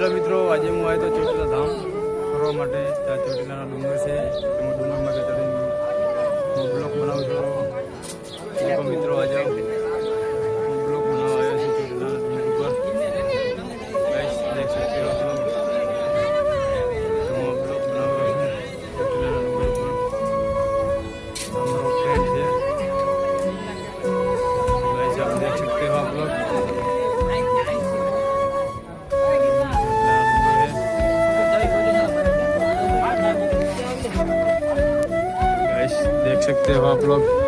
Hello મિત્રો, આજે હું આવ્યો તો ચોટીલા ધામ ફરવા માટે. ત્યાં ચોટીલાના ડુંગર છે, એમાં ડુંગરમાં ચડીને હું બ્લોગ બનાવું છું. તો મિત્રો આજે હું બ્લોગ બનાવવા આવ્યો છું ચોટીલાના ડુંગર ઉપર. ગાઈસ દેખ सकते हो आप लोग, तो હું બ્લોગ બનાવવા છું ચોટીલાના ડુંગર ઉપર. અમારો ફ્રેન્ડ છે ગાઈસ, आप देख सकते हो आप लोग. देख सकते हो आप लोग.